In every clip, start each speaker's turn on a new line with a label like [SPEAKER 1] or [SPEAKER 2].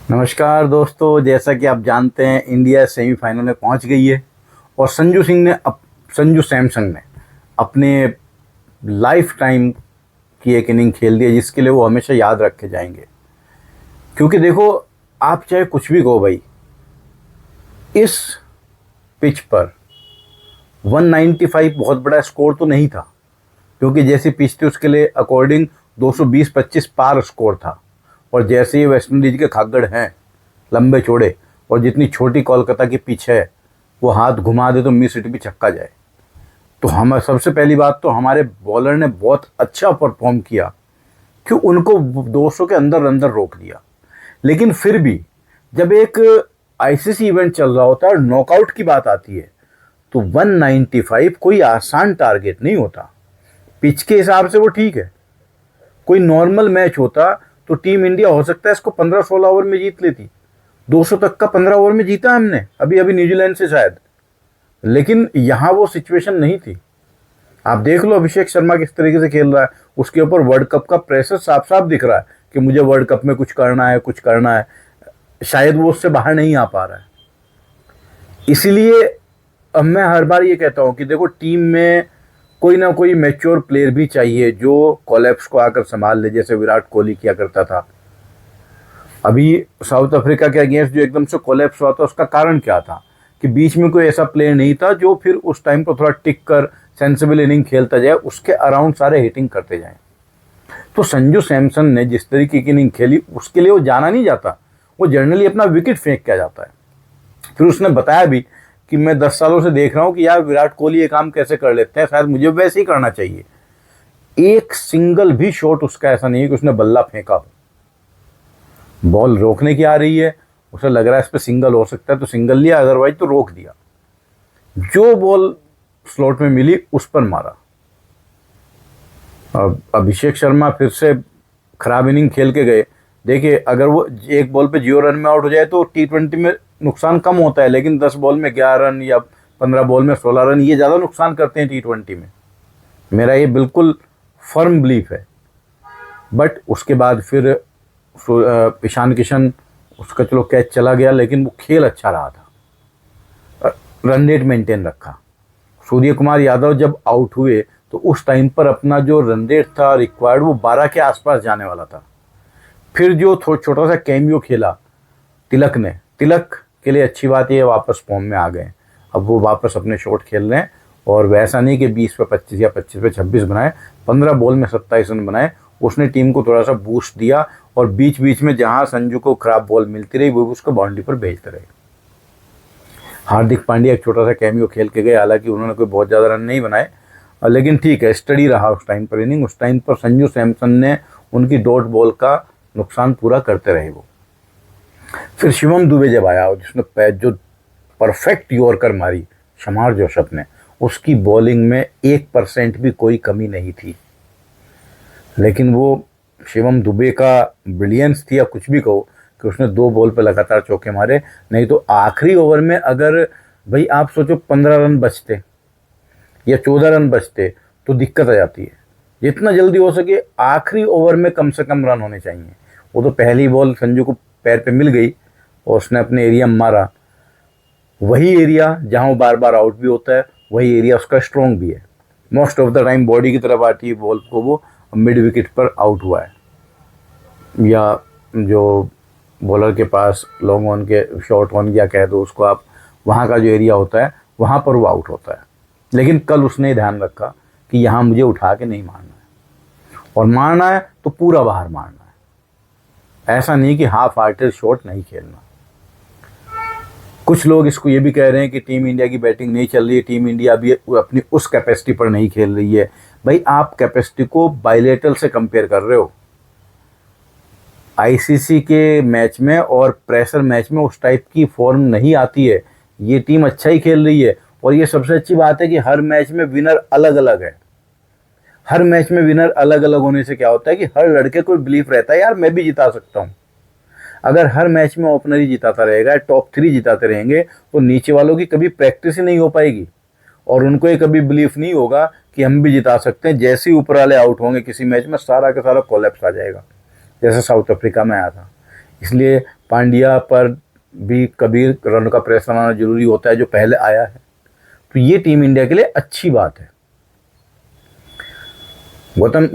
[SPEAKER 1] नमस्कार दोस्तों, जैसा कि आप जानते हैं इंडिया सेमीफाइनल में पहुंच गई है और संजू सैमसन ने अपने लाइफ टाइम की एक इनिंग खेल दी है जिसके लिए वो हमेशा याद रखे जाएंगे। क्योंकि देखो, आप चाहे कुछ भी कहो भाई, इस पिच पर 195 बहुत बड़ा स्कोर तो नहीं था, क्योंकि जैसी पिच थी उसके लिए अकॉर्डिंग 220-25 पार स्कोर था। और जैसे ही वेस्ट इंडीज के खागड़ हैं लंबे चौड़े, और जितनी छोटी कोलकाता की पिच है वो हाथ घुमा दे तो मिस हिट भी छक्का जाए। तो हम सबसे पहली बात तो हमारे बॉलर ने बहुत अच्छा परफॉर्म किया कि उनको 200 के अंदर अंदर रोक दिया। लेकिन फिर भी जब एक आईसीसी इवेंट चल रहा होता है और नॉकआउट की बात आती है तो 195 कोई आसान टारगेट नहीं होता। पिच के हिसाब से वो ठीक है, कोई नॉर्मल मैच होता तो टीम इंडिया हो सकता है इसको 15-16 ओवर में जीत लेती। 200 तक का 15 ओवर में जीता हमने अभी अभी न्यूजीलैंड से शायद। लेकिन यहां वो सिचुएशन नहीं थी। आप देख लो अभिषेक शर्मा किस तरीके से खेल रहा है, उसके ऊपर वर्ल्ड कप का प्रेशर साफ साफ दिख रहा है कि मुझे वर्ल्ड कप में कुछ करना है, कुछ करना है। शायद वो उससे बाहर नहीं आ पा रहा है। इसीलिए अब मैं हर बार ये कहता हूं कि देखो, टीम में कोई ना कोई मैच्योर प्लेयर भी चाहिए जो कोलैप्स को आकर संभाल ले, जैसे विराट कोहली किया करता था। अभी साउथ अफ्रीका के अगेंस्ट जो एकदम से कोलैप्स हुआ था, उसका कारण क्या था कि बीच में कोई ऐसा प्लेयर नहीं था जो फिर उस टाइम पर थोड़ा टिक कर सेंसिबल इनिंग खेलता जाए, उसके अराउंड सारे हिटिंग करते जाएं। तो संजू सैमसन ने जिस तरीके की इनिंग खेली उसके लिए वो जाना नहीं जाता, वो जनरली अपना विकेट फेंक के आ जाता है। फिर उसने बताया भी कि मैं 10 सालों से देख रहा हूं कि यार विराट कोहली ये काम कैसे कर लेते हैं, शायद मुझे वैसे ही करना चाहिए। एक सिंगल भी शॉट उसका ऐसा नहीं है कि उसने बल्ला फेंका। बॉल रोकने की आ रही है, उसे लग रहा है इस पर सिंगल हो सकता है तो सिंगल लिया, अदरवाइज तो रोक दिया। जो बॉल स्लॉट में मिली उस पर मारा। अब अभिषेक शर्मा फिर से खराब इनिंग खेल के गए। देखिए, अगर वो एक बॉल पे 0 रन में आउट हो जाए तो T20 में नुकसान कम होता है, लेकिन 10 बॉल में 11 रन या 15 बॉल में 16 रन ये ज़्यादा नुकसान करते हैं T20 में। मेरा ये बिल्कुल फर्म बिलीफ है। बट उसके बाद फिर ईशान किशन, उसका चलो कैच चला गया, लेकिन वो खेल अच्छा रहा था, रन रेट मेंटेन रखा। सूर्य कुमार यादव जब आउट हुए तो उस टाइम पर अपना जो रन रेट था रिक्वायर्ड वो 12 के आसपास जाने वाला था। फिर जो छोटा सा कैमियो खेला तिलक ने, तिलक के लिए अच्छी बात ये वापस फॉर्म में आ गए। अब वो वापस अपने शॉट खेल रहे हैं, और वैसा नहीं कि 20 पे 25 या 25 पे 26 बनाए, 15 बॉल में 27 रन बनाए। उसने टीम को थोड़ा सा बूस्ट दिया, और बीच बीच में जहां संजू को खराब बॉल मिलती रही वो उसको बाउंड्री पर भेजते रहे। हार्दिक पांड्या एक छोटा सा कैमियो खेल के गए, हालांकि उन्होंने कोई बहुत ज़्यादा रन नहीं बनाए, लेकिन ठीक है, स्टडी रहा उस टाइम पर इनिंग। उस टाइम पर संजू सैमसन ने उनकी डॉट बॉल का नुकसान पूरा करते रहे वो। फिर शिवम दुबे जब आया, जिसने जो परफेक्ट यॉर्कर मारी शमार जोसफ ने, उसकी बॉलिंग में 1% भी कोई कमी नहीं थी। लेकिन वो शिवम दुबे का ब्रिलियंस थी या कुछ भी कहो, कि उसने 2 बॉल पे लगातार चौके मारे। नहीं तो आखिरी ओवर में अगर भाई आप सोचो 15 रन बचते या 14 रन बचते तो दिक्कत आ जाती है। जितना जल्दी हो सके आखिरी ओवर में कम से कम रन होने चाहिए। वो तो पहली बॉल संजू को पैर पे मिल गई और उसने अपने एरिया में मारा। वही एरिया जहाँ वो बार बार आउट भी होता है, वही एरिया उसका स्ट्रॉन्ग भी है। Most of the time body की तरफ आती है बॉल को, वो मिड विकेट पर आउट हुआ है, या जो बॉलर के पास लॉन्ग ऑन के शॉर्ट ऑन या कह दो उसको आप, वहाँ का जो एरिया होता है वहाँ पर वो आउट होता है। लेकिन कल उसने ध्यान रखा कि यहाँ मुझे उठा के नहीं मारना है, और मारना है तो पूरा बाहर मारना है। ऐसा नहीं कि हाफ हार्टेड शॉट नहीं खेलना। कुछ लोग इसको ये भी कह रहे हैं कि टीम इंडिया की बैटिंग नहीं चल रही है, टीम इंडिया अभी अपनी उस कैपेसिटी पर नहीं खेल रही है। भाई, आप कैपेसिटी को बायलेटरल से कंपेयर कर रहे हो। आईसीसी के मैच में और प्रेशर मैच में उस टाइप की फॉर्म नहीं आती है। ये टीम अच्छा ही खेल रही है, और ये सबसे अच्छी बात है कि हर मैच में विनर अलग अलग है। हर मैच में विनर अलग अलग होने से क्या होता है कि हर लड़के को बिलीफ रहता है यार मैं भी जिता सकता हूँ। अगर हर मैच में ओपनर ही जिताता रहेगा, टॉप 3 जिताते रहेंगे, तो नीचे वालों की कभी प्रैक्टिस ही नहीं हो पाएगी, और उनको ये कभी बिलीफ नहीं होगा कि हम भी जिता सकते हैं। जैसे ही ऊपर वाले आउट होंगे किसी मैच में, सारा का सारा कोलैप्स आ जाएगा, जैसे साउथ अफ्रीका में आया था। इसलिए पांड्या पर भी कभी रन का प्रेशर आना जरूरी होता है जो पहले आया है। तो ये टीम इंडिया के लिए अच्छी बात है। गौतम,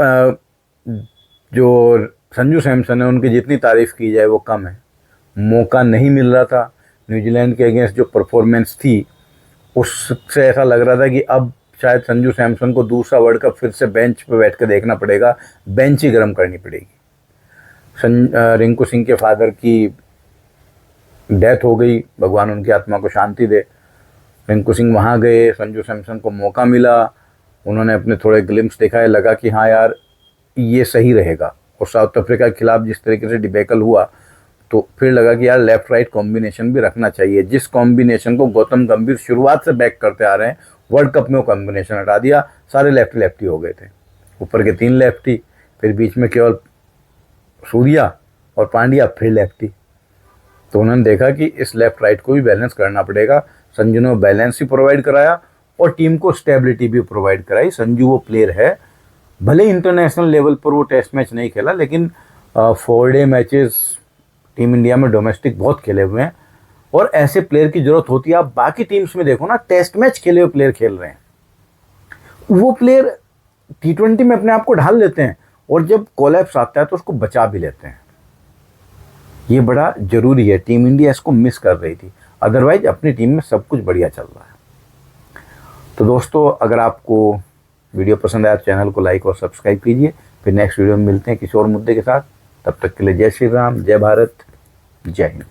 [SPEAKER 1] जो संजू सैमसन है उनकी जितनी तारीफ की जाए वो कम है। मौका नहीं मिल रहा था। न्यूजीलैंड के अगेंस्ट जो परफॉर्मेंस थी उससे ऐसा लग रहा था कि अब शायद संजू सैमसन को दूसरा वर्ल्ड कप फिर से बेंच पे बैठ कर देखना पड़ेगा, बेंच ही गर्म करनी पड़ेगी। रिंकू सिंह के फादर की डेथ हो गई, भगवान उनकी आत्मा को शांति दे। रिंकू सिंह वहाँ गए, संजू सैमसन को मौका मिला, उन्होंने अपने थोड़े ग्लिम्स दिखाए, लगा कि हाँ यार ये सही रहेगा। और साउथ अफ्रीका के खिलाफ जिस तरीके से डिबेकल हुआ तो फिर लगा कि यार लेफ्ट राइट कॉम्बिनेशन भी रखना चाहिए। जिस कॉम्बिनेशन को गौतम गंभीर शुरुआत से बैक करते आ रहे हैं, वर्ल्ड कप में वो कॉम्बिनेशन हटा दिया, सारे लेफ्टी लेफ्टी हो गए थे। ऊपर के 3 लेफ्टी, फिर बीच में केवल सूर्या और पांड्या, फिर लेफ्टी। तो उन्होंने देखा कि इस लेफ्ट राइट को भी बैलेंस करना पड़ेगा। संजू ने बैलेंस ही प्रोवाइड कराया और टीम को स्टेबिलिटी भी प्रोवाइड कराई। संजू वो प्लेयर है, भले इंटरनेशनल लेवल पर वो टेस्ट मैच नहीं खेला, लेकिन 4 डे मैचेस टीम इंडिया में डोमेस्टिक बहुत खेले हुए हैं और ऐसे प्लेयर की जरूरत होती है। आप बाकी टीम्स में देखो ना, टेस्ट मैच खेले हुए प्लेयर खेल रहे हैं, वो प्लेयर T20 में अपने आप को ढाल लेते हैं और जब कोलैप्स आता है तो उसको बचा भी लेते हैं। ये बड़ा जरूरी है, टीम इंडिया इसको मिस कर रही थी, अदरवाइज अपनी टीम में सब कुछ बढ़िया चल रहा है। तो दोस्तों, अगर आपको वीडियो पसंद आया तो चैनल को लाइक और सब्सक्राइब कीजिए। फिर नेक्स्ट वीडियो में मिलते हैं किसी और मुद्दे के साथ। तब तक के लिए जय श्री राम, जय भारत, जय हिंद।